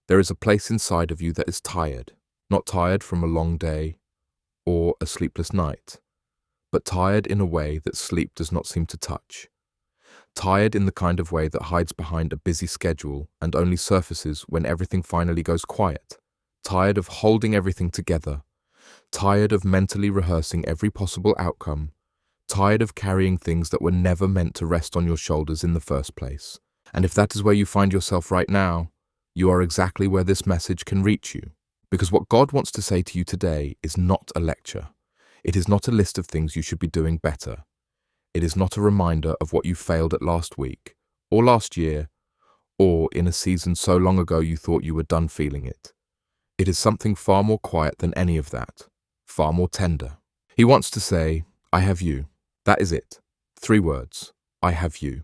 There is a place inside of you that is tired, not tired from a long day or a sleepless night, but tired in a way that sleep does not seem to touch. Tired in the kind of way that hides behind a busy schedule and only surfaces when everything finally goes quiet. Tired of holding everything together. Tired of mentally rehearsing every possible outcome. Tired of carrying things that were never meant to rest on your shoulders in the first place. And if that is where you find yourself right now, you are exactly where this message can reach you. Because what God wants to say to you today is not a lecture. It is not a list of things you should be doing better. It is not a reminder of what you failed at last week, or last year, or in a season so long ago you thought you were done feeling it. It is something far more quiet than any of that, far more tender. He wants to say, I have you. That is it. 3 words. I have you.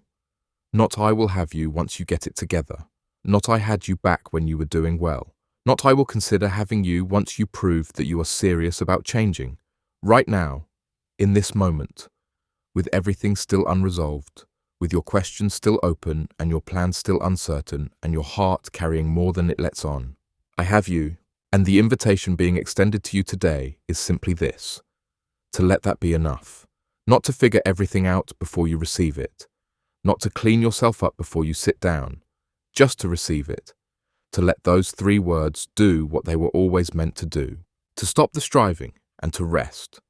Not I will have you once you get it together. Not I had you back when you were doing well. Not I will consider having you once you prove that you are serious about changing. Right now, in this moment, with everything still unresolved, with your questions still open and your plans still uncertain and your heart carrying more than it lets on. I have you, and the invitation being extended to you today is simply this: to let that be enough. Not to figure everything out before you receive it. Not to clean yourself up before you sit down. Just to receive it. To let those 3 words do what they were always meant to do. To stop the striving and to rest.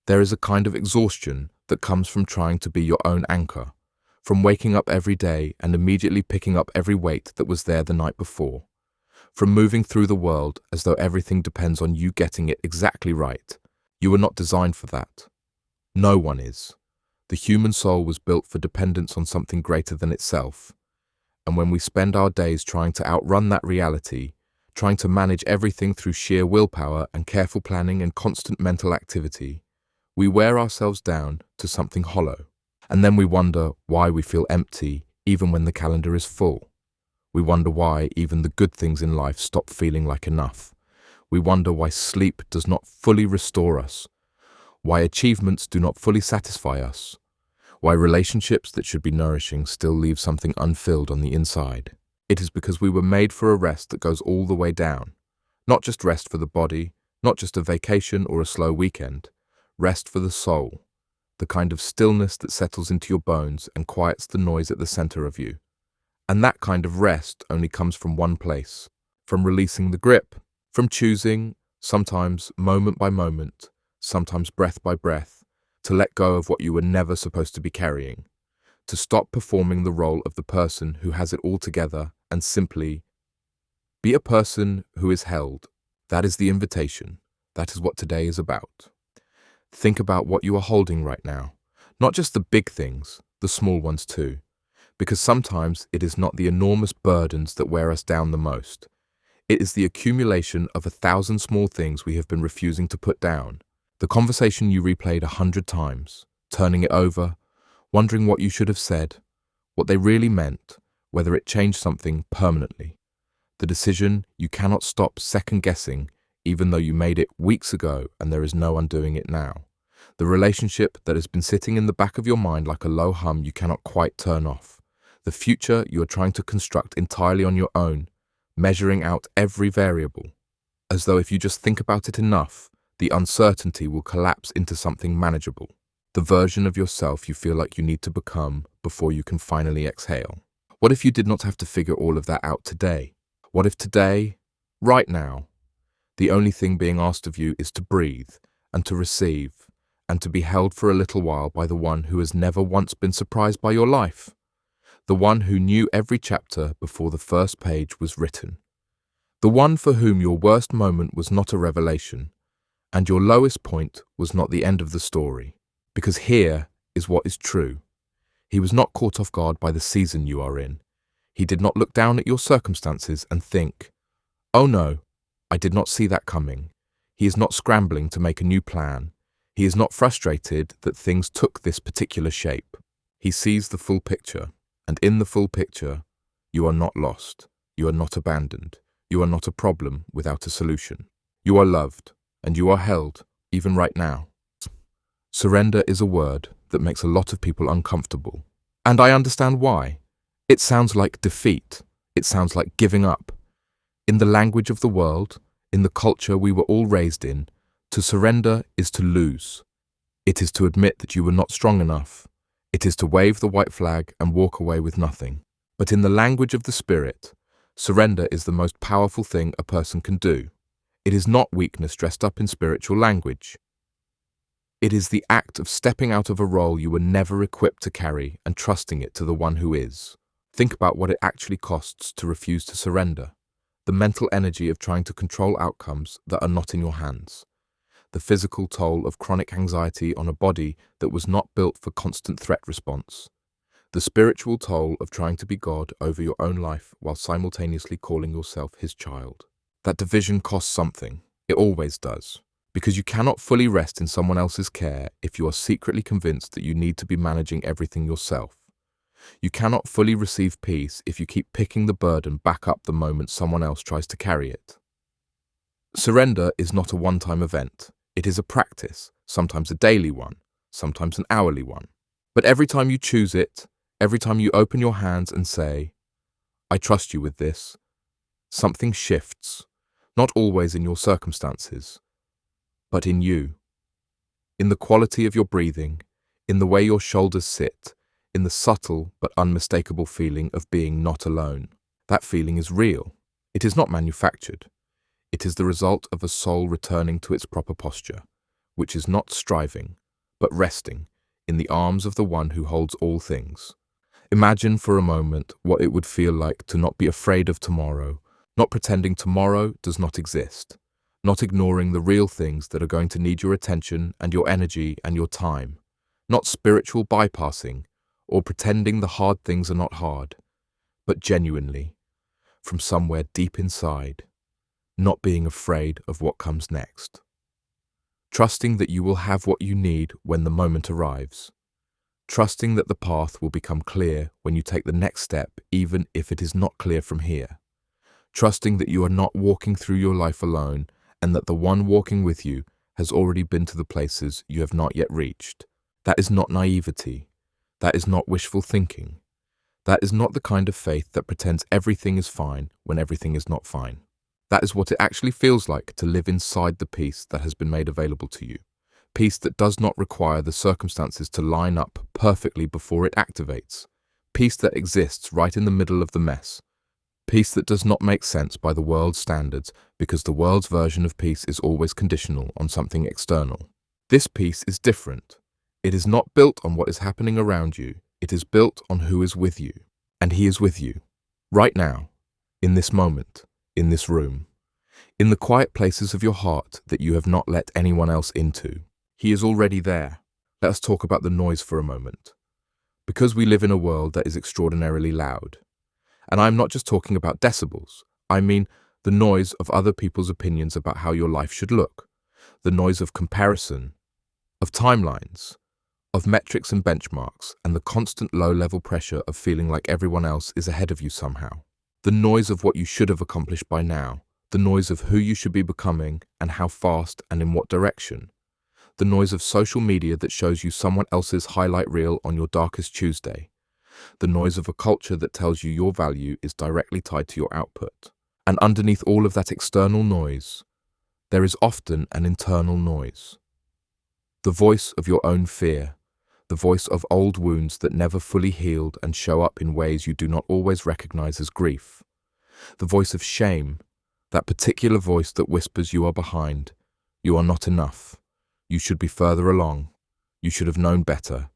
There is a kind of exhaustion that comes from trying to be your own anchor, from waking up every day and immediately picking up every weight that was there the night before, from moving through the world as though everything depends on you getting it exactly right. You were not designed for that. No one is. The human soul was built for dependence on something greater than itself. And when we spend our days trying to outrun that reality, trying to manage everything through sheer willpower and careful planning and constant mental activity, we wear ourselves down to something hollow. And then we wonder why we feel empty even when the calendar is full. We wonder why even the good things in life stop feeling like enough. We wonder why sleep does not fully restore us, why achievements do not fully satisfy us, why relationships that should be nourishing still leave something unfilled on the inside. It is because we were made for a rest that goes all the way down. Not just rest for the body, not just a vacation or a slow weekend. Rest for the soul, the kind of stillness that settles into your bones and quiets the noise at the center of you. And that kind of rest only comes from one place, from releasing the grip, from choosing, sometimes moment by moment, sometimes breath by breath, to let go of what you were never supposed to be carrying, to stop performing the role of the person who has it all together and simply be a person who is held. That is the invitation. That is what today is about. Think about what you are holding right now, not just the big things, the small ones too, because sometimes it is not the enormous burdens that wear us down the most. It is the accumulation of 1,000 small things we have been refusing to put down. The conversation you replayed 100 times, turning it over, wondering what you should have said, what they really meant, whether it changed something permanently. The decision you cannot stop second-guessing even though you made it weeks ago and there is no undoing it now. The relationship that has been sitting in the back of your mind like a low hum you cannot quite turn off. The future you are trying to construct entirely on your own, measuring out every variable. As though if you just think about it enough, the uncertainty will collapse into something manageable. The version of yourself you feel like you need to become before you can finally exhale. What if you did not have to figure all of that out today? What if today, right now, the only thing being asked of you is to breathe and to receive and to be held for a little while by the one who has never once been surprised by your life, the one who knew every chapter before the first page was written, the one for whom your worst moment was not a revelation and your lowest point was not the end of the story, because here is what is true. He was not caught off guard by the season you are in. He did not look down at your circumstances and think, "Oh no, I did not see that coming." He is not scrambling to make a new plan. He is not frustrated that things took this particular shape. He sees the full picture, and in the full picture, you are not lost. You are not abandoned. You are not a problem without a solution. You are loved, and you are held, even right now. Surrender is a word that makes a lot of people uncomfortable. And I understand why. It sounds like defeat. It sounds like giving up. In the language of the world, in the culture we were all raised in, to surrender is to lose. It is to admit that you were not strong enough. It is to wave the white flag and walk away with nothing. But in the language of the spirit, surrender is the most powerful thing a person can do. It is not weakness dressed up in spiritual language. It is the act of stepping out of a role you were never equipped to carry and trusting it to the one who is. Think about what it actually costs to refuse to surrender. The mental energy of trying to control outcomes that are not in your hands. The physical toll of chronic anxiety on a body that was not built for constant threat response. The spiritual toll of trying to be God over your own life while simultaneously calling yourself His child. That division costs something. It always does. Because you cannot fully rest in someone else's care if you are secretly convinced that you need to be managing everything yourself. You cannot fully receive peace if you keep picking the burden back up the moment someone else tries to carry it. Surrender is not a one-time event. It is a practice, sometimes a daily one, sometimes an hourly one. But every time you choose it, every time you open your hands and say, "I trust you with this," something shifts, not always in your circumstances, but in you, in the quality of your breathing, in the way your shoulders sit, in the subtle but unmistakable feeling of being not alone. That feeling is real. It is not manufactured. It is the result of a soul returning to its proper posture, which is not striving, but resting in the arms of the one who holds all things. Imagine for a moment what it would feel like to not be afraid of tomorrow, not pretending tomorrow does not exist. Not ignoring the real things that are going to need your attention and your energy and your time. Not spiritual bypassing or pretending the hard things are not hard, but genuinely, from somewhere deep inside, not being afraid of what comes next. Trusting that you will have what you need when the moment arrives. Trusting that the path will become clear when you take the next step, even if it is not clear from here. Trusting that you are not walking through your life alone, and that the one walking with you has already been to the places you have not yet reached. That is not naivety. That is not wishful thinking. That is not the kind of faith that pretends everything is fine when everything is not fine. That is what it actually feels like to live inside the peace that has been made available to you. Peace that does not require the circumstances to line up perfectly before it activates. Peace that exists right in the middle of the mess. Peace that does not make sense by the world's standards because the world's version of peace is always conditional on something external. This peace is different. It is not built on what is happening around you. It is built on who is with you. And He is with you, right now, in this moment, in this room, in the quiet places of your heart that you have not let anyone else into. He is already there. Let us talk about the noise for a moment. Because we live in a world that is extraordinarily loud. And I'm not just talking about decibels. I mean the noise of other people's opinions about how your life should look. The noise of comparison, of timelines, of metrics and benchmarks, and the constant low-level pressure of feeling like everyone else is ahead of you somehow. The noise of what you should have accomplished by now. The noise of who you should be becoming and how fast and in what direction. The noise of social media that shows you someone else's highlight reel on your darkest Tuesday. The noise of a culture that tells you your value is directly tied to your output. And underneath all of that external noise, there is often an internal noise. The voice of your own fear, the voice of old wounds that never fully healed and show up in ways you do not always recognize as grief. The voice of shame, that particular voice that whispers you are behind, you are not enough, you should be further along, you should have known better,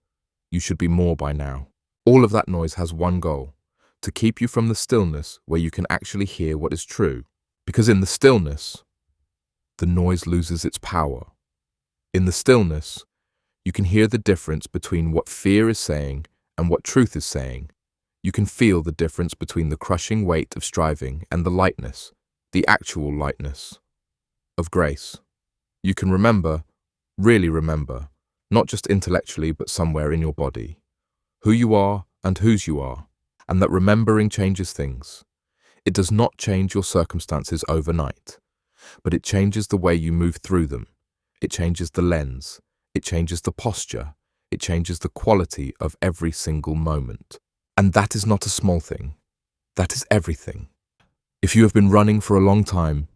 you should be more by now. All of that noise has one goal, to keep you from the stillness where you can actually hear what is true. Because in the stillness, the noise loses its power. In the stillness, you can hear the difference between what fear is saying and what truth is saying. You can feel the difference between the crushing weight of striving and the lightness, the actual lightness, of grace. You can remember, really remember, not just intellectually but somewhere in your body, who you are and whose you are, and that remembering changes things. It does not change your circumstances overnight, but it changes the way you move through them. It changes the lens. It changes the posture. It changes the quality of every single moment. And that is not a small thing. That is everything. If you have been running for a long time,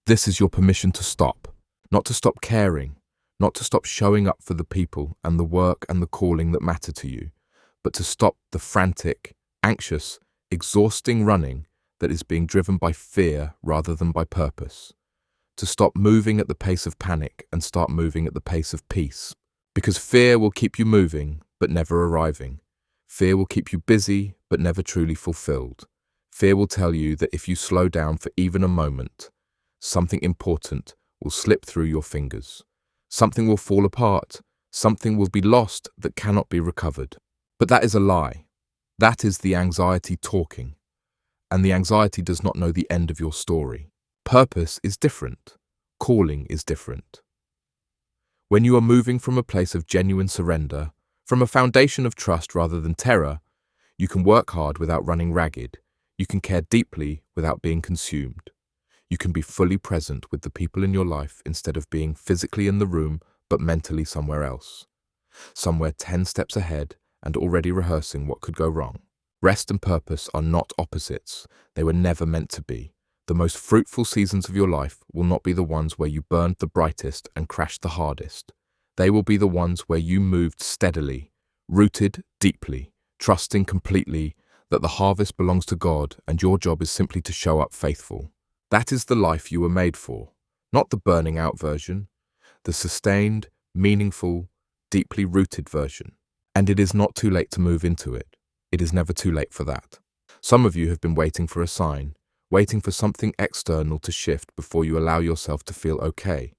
this is your permission to stop. Not to stop caring, not to stop showing up for the people and the work and the calling that matter to you, but to stop the frantic, anxious, exhausting running that is being driven by fear rather than by purpose. To stop moving at the pace of panic and start moving at the pace of peace. Because fear will keep you moving, but never arriving. Fear will keep you busy, but never truly fulfilled. Fear will tell you that if you slow down for even a moment, something important will slip through your fingers. Something will fall apart. Something will be lost that cannot be recovered. But that is a lie. That is the anxiety talking. And the anxiety does not know the end of your story. Purpose is different. Calling is different. When you are moving from a place of genuine surrender, from a foundation of trust rather than terror, you can work hard without running ragged. You can care deeply without being consumed. You can be fully present with the people in your life instead of being physically in the room but mentally somewhere else. Somewhere 10 steps ahead and already rehearsing what could go wrong. Rest and purpose are not opposites. They were never meant to be. The most fruitful seasons of your life will not be the ones where you burned the brightest and crashed the hardest. They will be the ones where you moved steadily, rooted deeply, trusting completely that the harvest belongs to God and your job is simply to show up faithful. That is the life you were made for, not the burning out version, the sustained, meaningful, deeply rooted version. And it is not too late to move into it. It is never too late for that. Some of you have been waiting for a sign, waiting for something external to shift before you allow yourself to feel okay,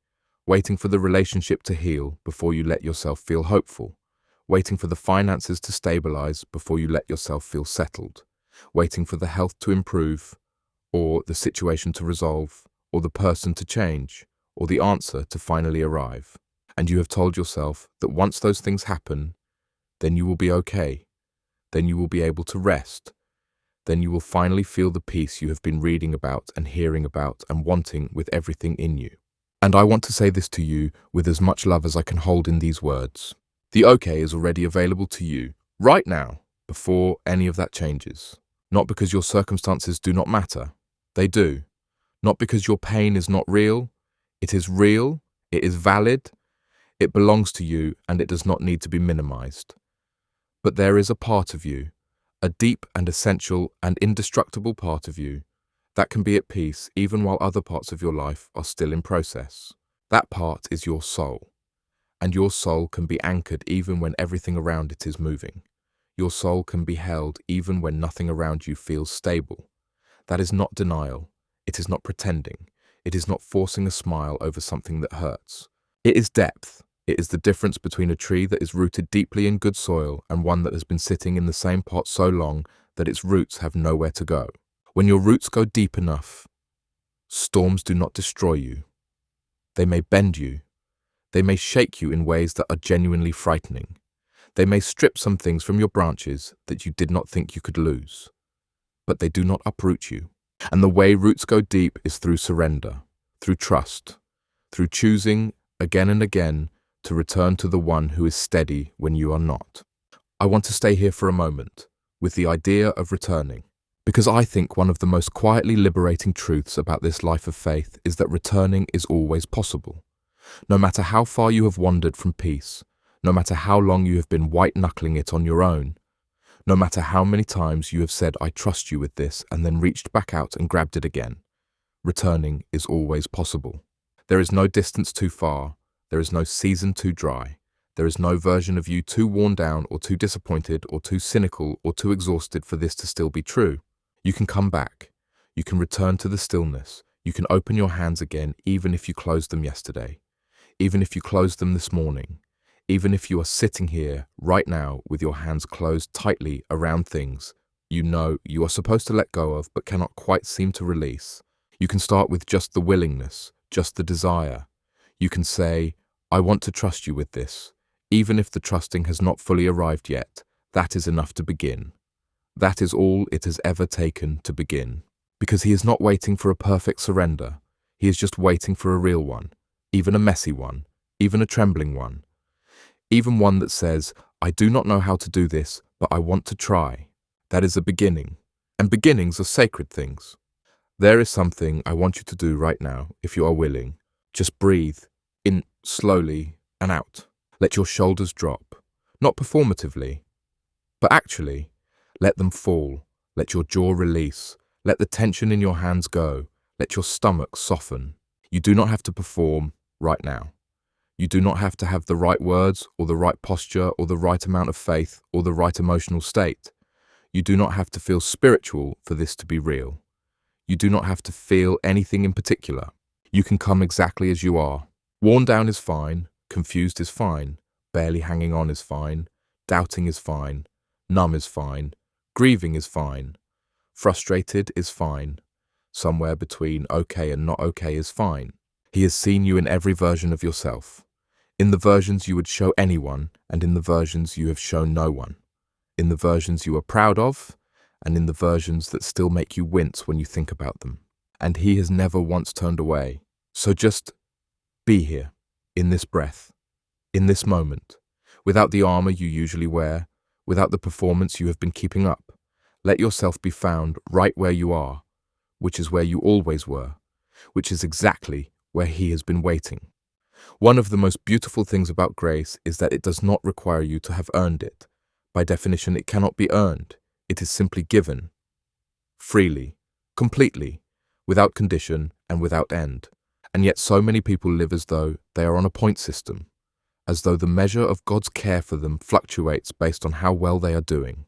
waiting for the relationship to heal before you let yourself feel hopeful, waiting for the finances to stabilize before you let yourself feel settled, waiting for the health to improve, or the situation to resolve, or the person to change, or the answer to finally arrive. And you have told yourself that once those things happen, then you will be okay, then you will be able to rest, then you will finally feel the peace you have been reading about and hearing about and wanting with everything in you. And I want to say this to you with as much love as I can hold in these words. The okay is already available to you, right now, before any of that changes. Not because your circumstances do not matter. They do. Not because your pain is not real. It is real, it is valid, it belongs to you, and it does not need to be minimized. But there is a part of you, a deep and essential and indestructible part of you, that can be at peace even while other parts of your life are still in process. That part is your soul, and your soul can be anchored even when everything around it is moving. Your soul can be held even when nothing around you feels stable. That is not denial. It is not pretending. It is not forcing a smile over something that hurts. It is depth. It is the difference between a tree that is rooted deeply in good soil and one that has been sitting in the same pot so long that its roots have nowhere to go. When your roots go deep enough, storms do not destroy you. They may bend you. They may shake you in ways that are genuinely frightening. They may strip some things from your branches that you did not think you could lose. But they do not uproot you. And the way roots go deep is through surrender, through trust, through choosing again and again to return to the one who is steady when you are not. I want to stay here for a moment with the idea of returning, because I think one of the most quietly liberating truths about this life of faith is that returning is always possible. No matter how far you have wandered from peace, no matter how long you have been white-knuckling it on your own, no matter how many times you have said, "I trust you with this," and then reached back out and grabbed it again, returning is always possible. There is no distance too far. There is no season too dry. There is no version of you too worn down or too disappointed or too cynical or too exhausted for this to still be true. You can come back. You can return to the stillness. You can open your hands again even if you closed them yesterday, even if you closed them this morning, even if you are sitting here right now with your hands closed tightly around things you know you are supposed to let go of but cannot quite seem to release. You can start with just the willingness, just the desire. You can say, "I want to trust you with this." Even if the trusting has not fully arrived yet, that is enough to begin. That is all it has ever taken to begin. Because he is not waiting for a perfect surrender. He is just waiting for a real one, even a messy one, even a trembling one. Even one that says, "I do not know how to do this, but I want to try." That is a beginning. And beginnings are sacred things. There is something I want you to do right now, if you are willing. Just breathe in slowly and out. Let your shoulders drop, not performatively, but actually. Let them fall. Let your jaw release. Let the tension in your hands go. Let your stomach soften. You do not have to perform right now. You do not have to have the right words or the right posture or the right amount of faith or the right emotional state. You do not have to feel spiritual for this to be real. You do not have to feel anything in particular. You can come exactly as you are. Worn down is fine. Confused is fine. Barely hanging on is fine. Doubting is fine. Numb is fine. Grieving is fine. Frustrated is fine. Somewhere between okay and not okay is fine. He has seen you in every version of yourself. In the versions you would show anyone, and in the versions you have shown no one. In the versions you are proud of, and in the versions that still make you wince when you think about them. And he has never once turned away. So just be here, in this breath, in this moment, without the armor you usually wear, without the performance you have been keeping up. Let yourself be found right where you are, which is where you always were, which is exactly where he has been waiting. One of the most beautiful things about grace is that it does not require you to have earned it. By definition, it cannot be earned. It is simply given, freely, completely, without condition and without end. And yet so many people live as though they are on a point system, as though the measure of God's care for them fluctuates based on how well they are doing.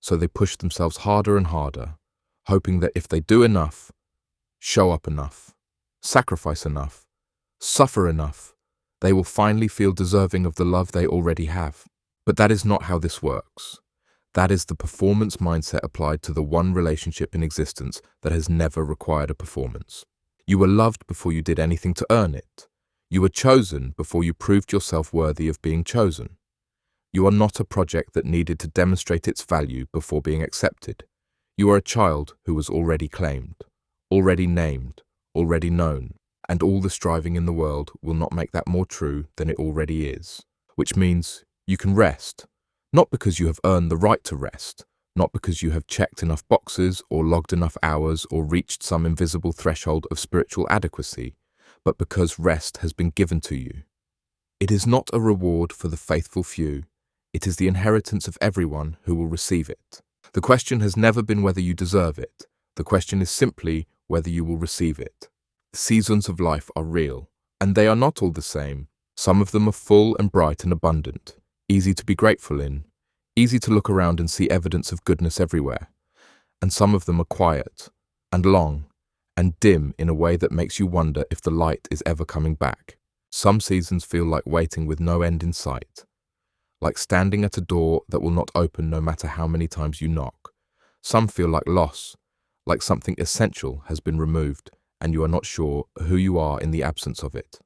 So they push themselves harder and harder, hoping that if they do enough, show up enough, sacrifice enough, suffer enough, they will finally feel deserving of the love they already have. But that is not how this works. That is the performance mindset applied to the one relationship in existence that has never required a performance. You were loved before you did anything to earn it. You were chosen before you proved yourself worthy of being chosen. You are not a project that needed to demonstrate its value before being accepted. You are a child who was already claimed, already named, already known, and all the striving in the world will not make that more true than it already is. Which means you can rest, not because you have earned the right to rest, not because you have checked enough boxes or logged enough hours or reached some invisible threshold of spiritual adequacy, but because rest has been given to you. It is not a reward for the faithful few. It is the inheritance of everyone who will receive it. The question has never been whether you deserve it. The question is simply whether you will receive it. The seasons of life are real, and they are not all the same. Some of them are full and bright and abundant, easy to be grateful in, easy to look around and see evidence of goodness everywhere. And some of them are quiet and long and dim in a way that makes you wonder if the light is ever coming back. Some seasons feel like waiting with no end in sight, like standing at a door that will not open no matter how many times you knock. Some feel like loss, like something essential has been removed and you are not sure who you are in the absence of it.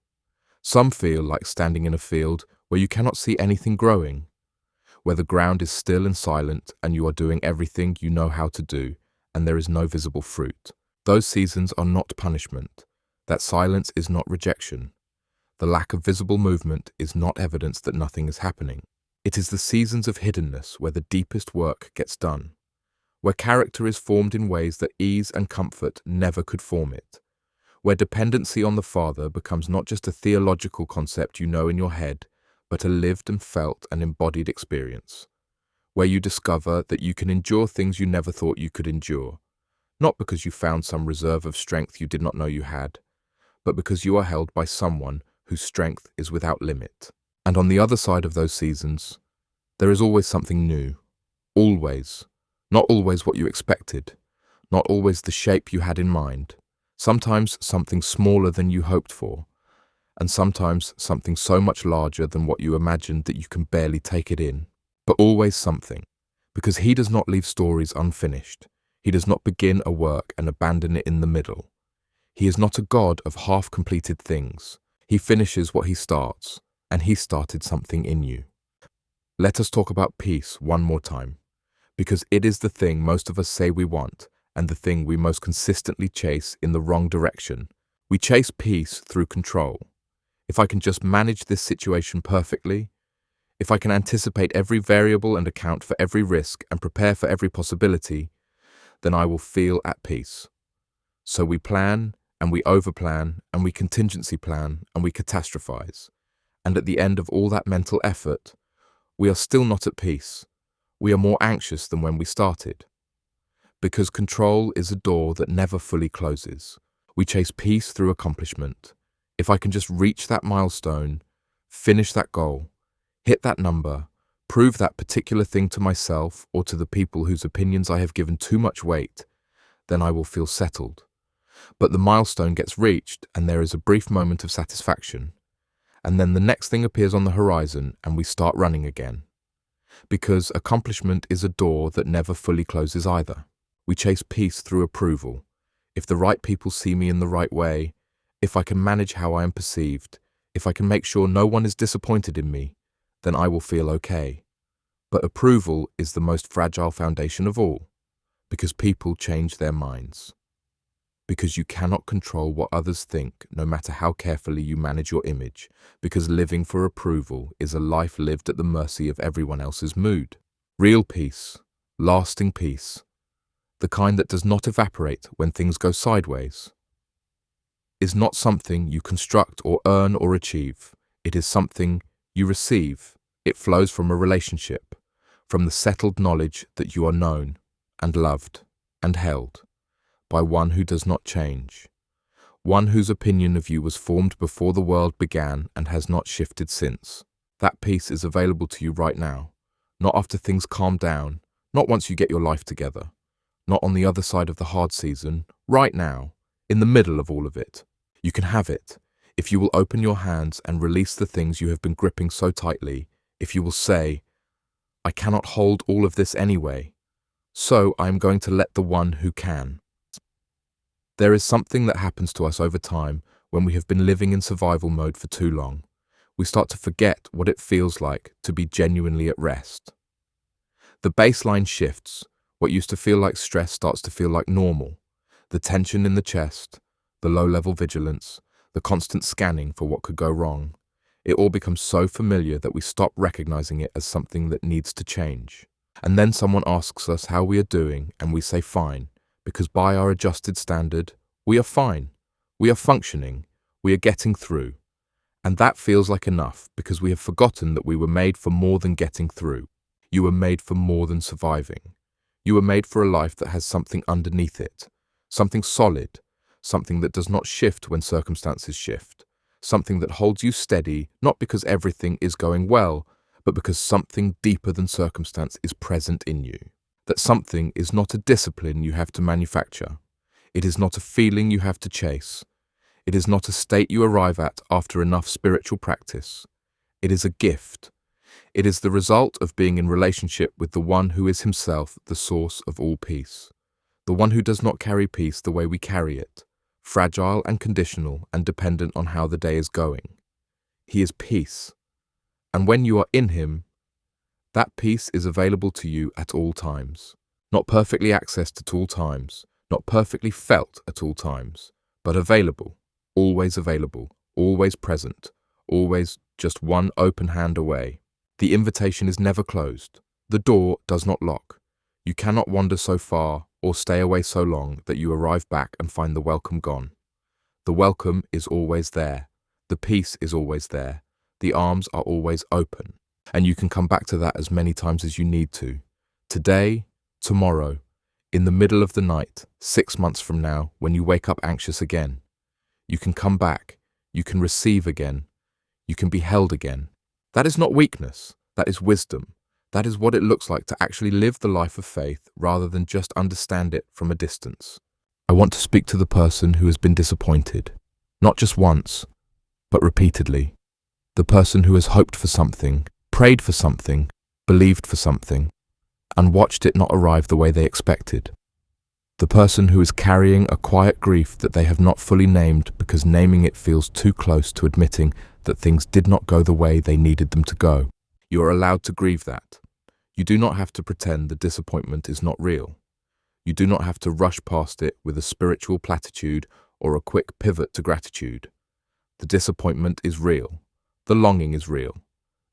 Some feel like standing in a field where you cannot see anything growing, where the ground is still and silent and you are doing everything you know how to do and there is no visible fruit. Those seasons are not punishment. That silence is not rejection. The lack of visible movement is not evidence that nothing is happening. It is the seasons of hiddenness where the deepest work gets done, where character is formed in ways that ease and comfort never could form it, where dependency on the Father becomes not just a theological concept you know in your head, but a lived and felt and embodied experience, where you discover that you can endure things you never thought you could endure, not because you found some reserve of strength you did not know you had, but because you are held by someone whose strength is without limit. And on the other side of those seasons, there is always something new. Always. Not always what you expected. Not always the shape you had in mind. Sometimes something smaller than you hoped for. And sometimes something so much larger than what you imagined that you can barely take it in. But always something. Because he does not leave stories unfinished. He does not begin a work and abandon it in the middle. He is not a God of half-completed things. He finishes what he starts, and he started something in you. Let us talk about peace one more time, because it is the thing most of us say we want, and the thing we most consistently chase in the wrong direction. We chase peace through control. If I can just manage this situation perfectly, if I can anticipate every variable and account for every risk and prepare for every possibility, then I will feel at peace. So we plan, and we overplan, and we contingency plan, and we catastrophize. And at the end of all that mental effort, we are still not at peace. We are more anxious than when we started. Because control is a door that never fully closes. We chase peace through accomplishment. If I can just reach that milestone, finish that goal, hit that number, prove that particular thing to myself or to the people whose opinions I have given too much weight, then I will feel settled. But the milestone gets reached and there is a brief moment of satisfaction. And then the next thing appears on the horizon and we start running again. Because accomplishment is a door that never fully closes either. We chase peace through approval. If the right people see me in the right way, if I can manage how I am perceived, if I can make sure no one is disappointed in me, then I will feel okay. But approval is the most fragile foundation of all, because people change their minds. Because you cannot control what others think, no matter how carefully you manage your image, because living for approval is a life lived at the mercy of everyone else's mood. Real peace, lasting peace, the kind that does not evaporate when things go sideways, is not something you construct or earn or achieve. It is something you receive. It flows from a relationship, from the settled knowledge that you are known and loved and held by one who does not change, one whose opinion of you was formed before the world began and has not shifted since. That peace is available to you right now, not after things calm down, not once you get your life together, not on the other side of the hard season, right now, in the middle of all of it. You can have it if you will open your hands and release the things you have been gripping so tightly, if you will say, I cannot hold all of this anyway, so I am going to let the one who can. There is something that happens to us over time when we have been living in survival mode for too long. We start to forget what it feels like to be genuinely at rest. The baseline shifts. What used to feel like stress starts to feel like normal. The tension in the chest, the low-level vigilance, the constant scanning for what could go wrong. It all becomes so familiar that we stop recognizing it as something that needs to change. And then someone asks us how we are doing and we say fine, because by our adjusted standard, we are fine. We are functioning. We are getting through. And that feels like enough because we have forgotten that we were made for more than getting through. You were made for more than surviving. You were made for a life that has something underneath it, something solid, something that does not shift when circumstances shift, something that holds you steady, not because everything is going well, but because something deeper than circumstance is present in you. That something is not a discipline you have to manufacture. It is not a feeling you have to chase. It is not a state you arrive at after enough spiritual practice. It is a gift. It is the result of being in relationship with the one who is himself the source of all peace. The one who does not carry peace the way we carry it, fragile and conditional and dependent on how the day is going. He is peace. And when you are in him, that peace is available to you at all times. Not perfectly accessed at all times, not perfectly felt at all times, but available, always present, always just one open hand away. The invitation is never closed. The door does not lock. You cannot wander so far or stay away so long that you arrive back and find the welcome gone. The welcome is always there. The peace is always there. The arms are always open. And you can come back to that as many times as you need to. Today, tomorrow, in the middle of the night, 6 months from now, when you wake up anxious again. You can come back. You can receive again. You can be held again. That is not weakness. That is wisdom. That is what it looks like to actually live the life of faith rather than just understand it from a distance. I want to speak to the person who has been disappointed, not just once, but repeatedly. The person who has hoped for something, prayed for something, believed for something, and watched it not arrive the way they expected. The person who is carrying a quiet grief that they have not fully named because naming it feels too close to admitting that things did not go the way they needed them to go. You are allowed to grieve that. You do not have to pretend the disappointment is not real. You do not have to rush past it with a spiritual platitude or a quick pivot to gratitude. The disappointment is real. The longing is real.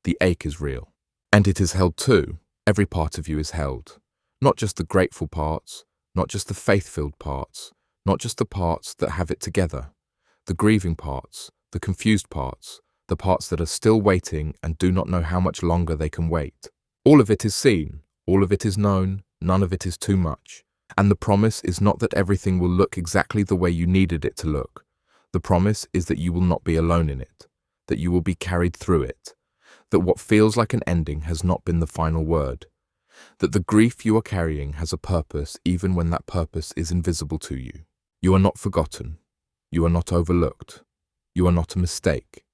The ache is real. And it is held too. Every part of you is held. Not just the grateful parts, not just the faith-filled parts, not just the parts that have it together, the grieving parts, the confused parts, the parts that are still waiting and do not know how much longer they can wait. All of it is seen, all of it is known, none of it is too much. And the promise is not that everything will look exactly the way you needed it to look. The promise is that you will not be alone in it, that you will be carried through it, that what feels like an ending has not been the final word, that the grief you are carrying has a purpose even when that purpose is invisible to you. You are not forgotten. You are not overlooked. You are not a mistake.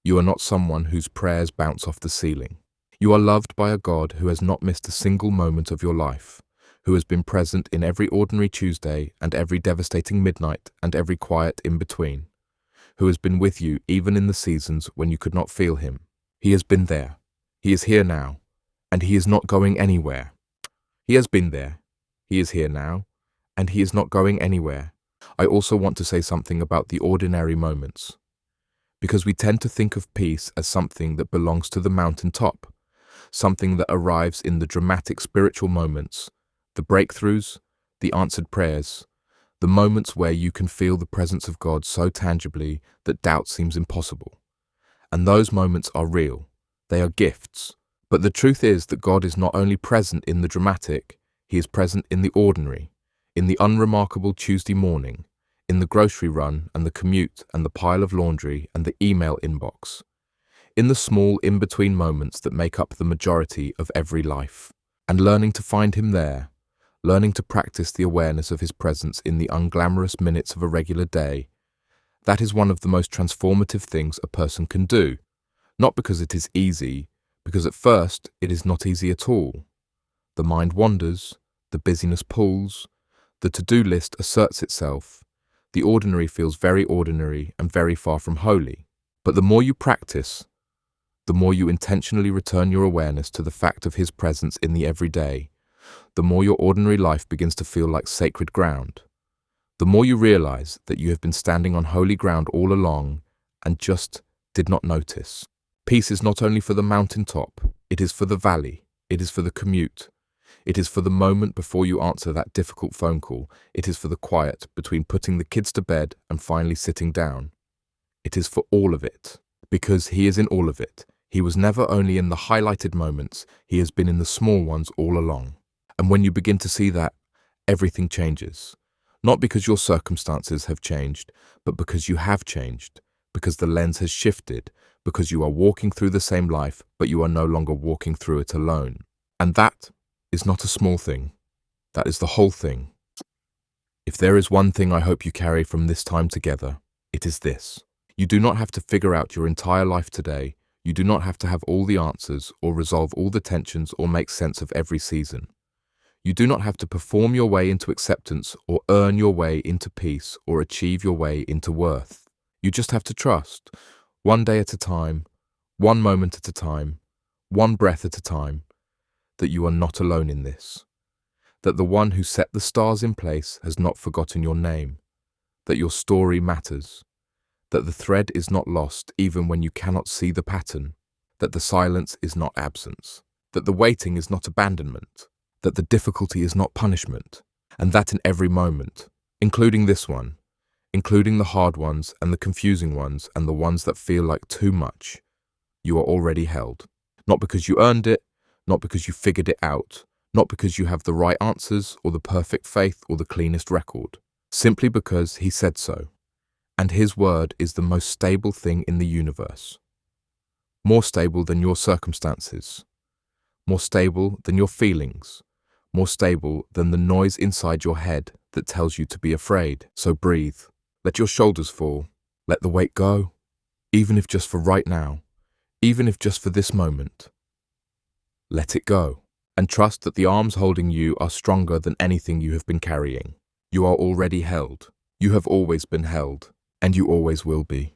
You are not someone whose prayers bounce off the ceiling. You are loved by a God who has not missed a single moment of your life, who has been present in every ordinary Tuesday and every devastating midnight and every quiet in between, who has been with you even in the seasons when you could not feel him. He has been there. He is here now, and he is not going anywhere. He has been there. He is here now, and he is not going anywhere. I also want to say something about the ordinary moments, because we tend to think of peace as something that belongs to the mountaintop, something that arrives in the dramatic spiritual moments, the breakthroughs, the answered prayers, the moments where you can feel the presence of God so tangibly that doubt seems impossible. And those moments are real. They are gifts. But the truth is that God is not only present in the dramatic, he is present in the ordinary, in the unremarkable Tuesday morning, in the grocery run and the commute and the pile of laundry and the email inbox, in the small in-between moments that make up the majority of every life. And learning to find him there, learning to practice the awareness of his presence in the unglamorous minutes of a regular day, that is one of the most transformative things a person can do, not because it is easy, because at first it is not easy at all. The mind wanders, the busyness pulls, the to-do list asserts itself, the ordinary feels very ordinary and very far from holy. But the more you practice, the more you intentionally return your awareness to the fact of his presence in the everyday, the more your ordinary life begins to feel like sacred ground. The more you realize that you have been standing on holy ground all along and just did not notice. Peace is not only for the mountaintop, it is for the valley, it is for the commute, it is for the moment before you answer that difficult phone call, it is for the quiet between putting the kids to bed and finally sitting down. It is for all of it, because he is in all of it. He was never only in the highlighted moments, he has been in the small ones all along. And when you begin to see that, everything changes. Not because your circumstances have changed, but because you have changed, because the lens has shifted, because you are walking through the same life, but you are no longer walking through it alone. And that is not a small thing. That is the whole thing. If there is one thing I hope you carry from this time together, it is this. You do not have to figure out your entire life today. You do not have to have all the answers or resolve all the tensions or make sense of every season. You do not have to perform your way into acceptance or earn your way into peace or achieve your way into worth. You just have to trust, one day at a time, one moment at a time, one breath at a time, that you are not alone in this, that the one who set the stars in place has not forgotten your name, that your story matters, that the thread is not lost even when you cannot see the pattern, that the silence is not absence, that the waiting is not abandonment, that the difficulty is not punishment, and that in every moment, including this one, including the hard ones and the confusing ones and the ones that feel like too much, you are already held. Not because you earned it, not because you figured it out, not because you have the right answers or the perfect faith or the cleanest record, simply because he said so. And his word is the most stable thing in the universe. More stable than your circumstances, more stable than your feelings, more stable than the noise inside your head that tells you to be afraid. So breathe. Let your shoulders fall. Let the weight go, even if just for right now, even if just for this moment. Let it go, and trust that the arms holding you are stronger than anything you have been carrying. You are already held. You have always been held, and you always will be.